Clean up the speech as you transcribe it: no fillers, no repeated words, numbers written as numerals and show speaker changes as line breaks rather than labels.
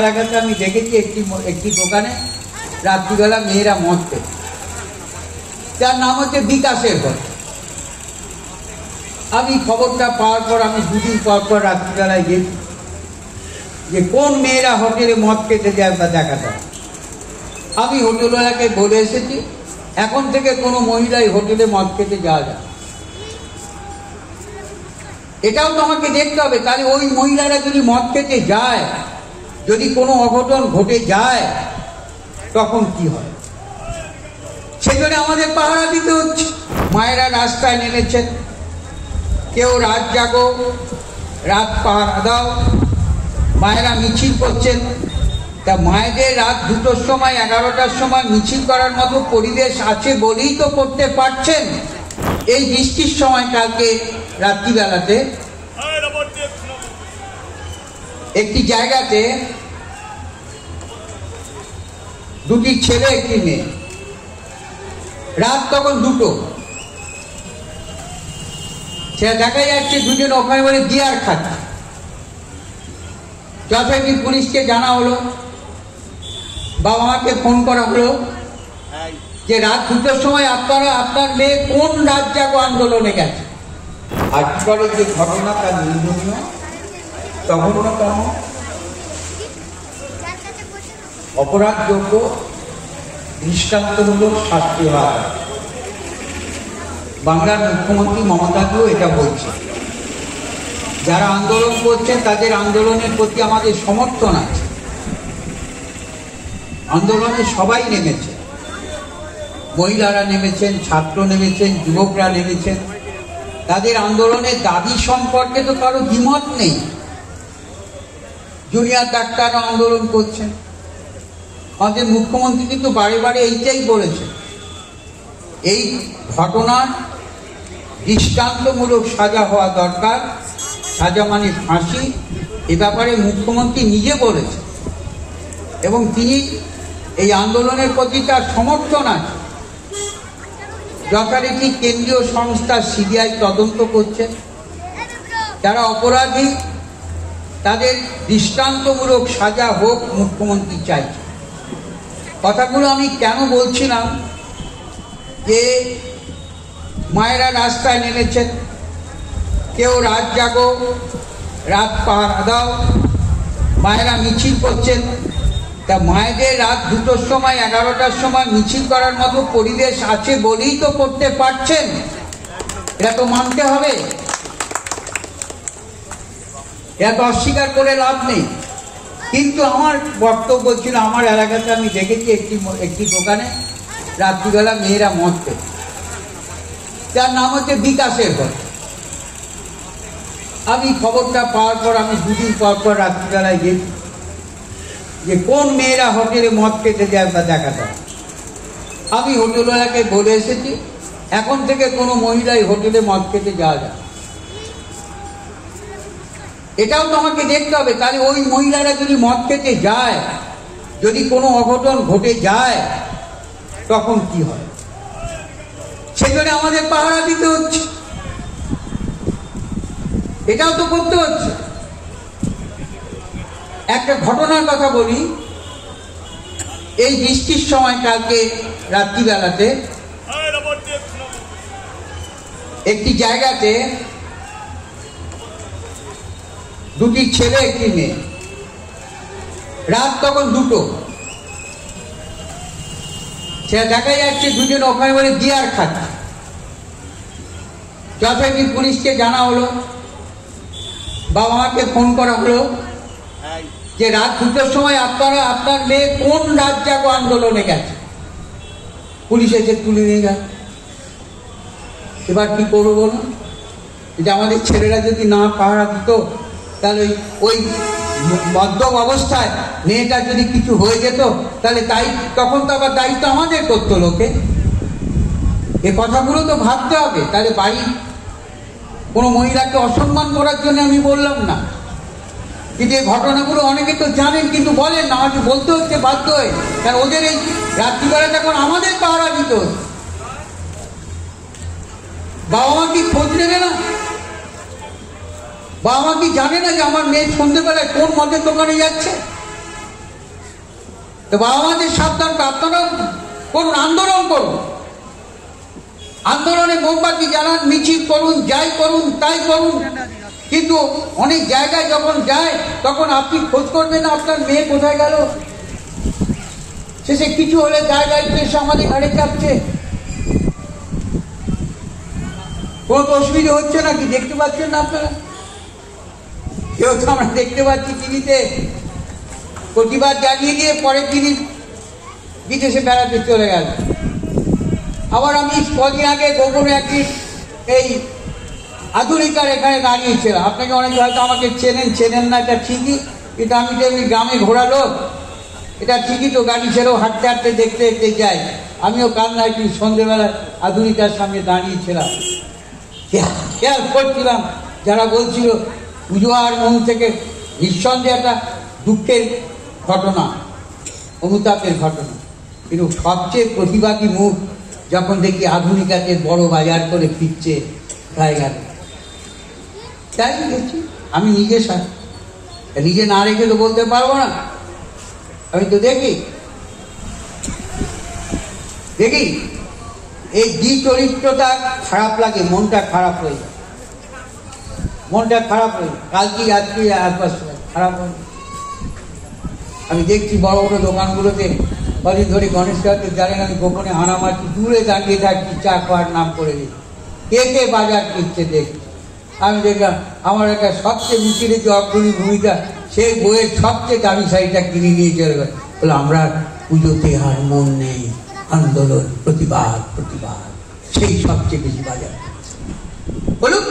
এলাকাতে আমি দেখেছি একটি দোকানে রাত্রিবেলা মেয়েরা মদ খেত, যার নাম হচ্ছে বিকাশের ঘর। আমি খবরটা পাওয়ার পর আমি দুদিন পর পর রাত্রিবেলায় গেছি যে কোন মেয়েরা হোটেলে মদ খেতে যায় তা দেখাতে। আমি হোটেলওয়ালাকে বলে এসেছি এখন থেকে কোনো মহিলাই হোটেলে মদ খেতে যাওয়া যায়। এটাও তো আমাকে দেখতে হবে, তাহলে ওই মহিলারা যদি মদ খেতে যায়, যদি কোনো অঘটন ঘটে যায় তখন কি হয়, সেজন্য আমাদের পাহারা দিতে হচ্ছে। মায়েরা রাস্তায় নেমেছেন, কেউ রাত জাগো, রাত পাহারা দাও, মায়েরা মিছিল করছেন। তা মায়েদের রাত 2টোর সময় 11টার সময় মিছিল করার মতো পরিবেশ আছে বলেই তো করতে পারছেন। এই বৃষ্টির সময় কালকে রাত্রিবেলাতে একটি জায়গাতে দুটি ছেলে একটি মেয়ে, রাত তখন 2টো, সে দেখা যাচ্ছে দুজন ওখানে বলে বিয়ার খাচ্ছে। যথারীতি পুলিশকে জানা হলো, বাবা মাকে ফোন করা হলো যে রাত 2টোর সময় আপনার মেয়ে কোন রাত জাগো আন্দোলনে গেছে। আজকালের যে ঘটনা তার নিন্দনীয়, জঘন্যতম, অপরাধযোগ্য, দৃষ্টান্তমূলক শাস্তি হওয়া। বাংলার মুখ্যমন্ত্রী মমতাকেও এটা বলছে। যারা আন্দোলন করছেন তাদের আন্দোলনের প্রতি আমাদের সমর্থন আছে। আন্দোলনে সবাই নেমেছে, মহিলারা নেমেছেন, ছাত্র নেমেছেন, যুবকরা নেমেছেন। তাদের আন্দোলনের দাবি সম্পর্কে তো কারো দ্বিমত নেই। জুনিয়র ডাক্তাররা আন্দোলন করছেন। আমাদের মুখ্যমন্ত্রী কিন্তু বারে বারে এইটাই বলেছেন, এই ঘটনার দৃষ্টান্তমূলক সাজা হওয়া দরকার, সাজা মানে ফাঁসি। এ ব্যাপারে মুখ্যমন্ত্রী নিজে বলেছেন এবং তিনি এই আন্দোলনের প্রতি তার সমর্থন আছে। যথারীতি কেন্দ্রীয় সংস্থা সিবিআই তদন্ত করছে, যারা অপরাধী তাদের দৃষ্টান্তমূলক সাজা হোক, মুখ্যমন্ত্রী চাইছে। কথাগুলো আমি কেন বলছিলাম যে মায়েরা রাস্তায় নেমেছেন, কেউ রাত জাগো, রাত পাহারা দাও, মায়েরা মিছিল করছেন। তা মায়েদের রাত 2টোর সময় 11টার সময় মিছিল করার মতো পরিবেশ আছে বলেই তো করতে পারছেন। এটা তো মানতে হবে, এটা তো অস্বীকার করে লাভ নেই। কিন্তু আমার বক্তব্য ছিল, আমার এলাকাতে আমি দেখেছি একটি দোকানে রাত্রিবেলা মেয়েরা মদ খেত, যার নাম হচ্ছে বিকাশের ঘর। আমি খবরটা পাওয়ার পর আমি দুদিন পর পর রাত্রিবেলায় গেছি যে কোন মেয়েরা হোটেলে মদ খেতে যায় তা দেখাতে। আমি হোটেলওয়ালাকে বলে এসেছি এখন থেকে কোনো মহিলাই হোটেলে মদ খেতে যাওয়া যায়। এটাও তো আমাকে দেখতে হবে, তাহলে ওই মহিলারা যদি মদ খেতে যায়, যদি কোনো অঘটন ঘটে যায় তখন কি হয়, সেজন্য আমাদের পাহারা দিতে হচ্ছে। এটাও তো করতে হচ্ছে। একটা ঘটনার কথা বলি, এই বৃষ্টির সময় কালকে রাত্রিবেলাতে একটি জায়গাতে দুটি ছেলে একটি মেয়ে, রাত তখন 2টো, সে দেখা যাচ্ছে দুজন ওখানে বলে বিয়ার খাচ্ছে। যথারীতি পুলিশকে জানা হলো, বাবা মাকে ফোন করা হলো যে রাত 2টোর সময় আপনার মেয়ে কোন রাত জাগো আন্দোলনে গেছে। পুলিশ এসে তুলে নিয়ে গেল। এবার কি করবো বলুন? যে আমাদের ছেলেরা যদি না পাহারা দিত, তাহলে ওই মদ্যপ অবস্থায় মেয়েটা যদি কিছু হয়ে যেত, তাহলে তখন তো আবার দায়িত্ব আমাদের করতো লোকে। এ কথাগুলো তো ভাবতে হবে। তাহলে বাড়ির কোনো মহিলাকে অসম্মান করার জন্য আমি বললাম না, কিন্তু এই ঘটনাগুলো অনেকে তো জানেন কিন্তু বলেন না। আমাকে বলতে হচ্ছে বাধ্য হয়ে, কারণ ওদের এই রাত্রিবেলা তখন আমাদের পাহারা দিত। বাবা মা কি খোঁজ নেবে না? বাবা মা কি জানে না যে আমার মেয়ে সন্ধ্যেবেলায় কোন মদের দোকানে যাচ্ছে? তো বাবা মাদের সাবধান, আপনারাও করুন, আন্দোলন করুন, আন্দোলনে মোমবাতি জ্বালান, মিছিল করুন, যাই করুন তাই করুন। কিন্তু অনেক জায়গায় যখন যায় তখন আপনি খোঁজ করবেন না আপনার মেয়ে কোথায় গেল। শেষে কিছু হলে জায়গায় এসে আমাদের ঘাড়ে চাপছে। কোন অসুবিধা হচ্ছে নাকি? দেখতে পাচ্ছেন না আপনারা? কেউ তো আমরা দেখতে পাচ্ছি টিভিতে প্রতিবাদ জানিয়ে দিয়ে পরের দিনই বিদেশে বেড়াতে চলে গেল। আবার আমি কদিন আগে গোপনে একদিন এই আধুনিকার এখানে দাঁড়িয়েছিলাম। আপনাকে অনেকে হয়তো আমাকে চেনেন না, এটা ঠিকই, কিন্তু আমি তো এমনি গ্রামে ঘোরা লোক, এটা ঠিকই তো, গাড়ি ছেড়েও হাঁটতে হাঁটতে দেখতে দেখতে যাই। আমিও কান্নায় কি সন্ধ্যেবেলা আধুনিকার সামনে দাঁড়িয়েছিলাম, খেয়াল করছিলাম যারা বলছিল পুজো আর মন থেকে নিঃসন্দেহে একটা দুঃখের ঘটনা, অনুতাপের ঘটনা, কিন্তু সবচেয়ে প্রতিবাদী মুখ যখন দেখি আধুনিকাকে বড় বাজার করে ফিরছে গায়ে গেল। তাই দেখছি আমি নিজে না রেখে তো বলতে পারবো না। আমি তো দেখি এই চরিত্রটা খারাপ লাগে, মনটা খারাপ হয়ে যায়, কালকে আজকে খারাপ হয়ে। আমি দেখছি বড় বড় দোকানগুলোতে কদিন ধরে গণেশ ঠাকুর জানেন আমি গোপনে হানা মারছি, দূরে দাঁড়িয়ে থাকছি, চা খাওয়ার নাম করে দিই, কে বাজার কিনছে দেখছি। আমি দেখলাম আমার একটা সবচেয়ে মিছিলে যে অগ্রণী ভূমিকা, সেই বইয়ের সবচেয়ে দামি শাড়িটা কিনে নিয়ে চলে গেল। বলে আমরা পুজোতে আর মন নেই, আন্দোলন, প্রতিবাদ, সেই সবচেয়ে বেশি বাজার বলুন।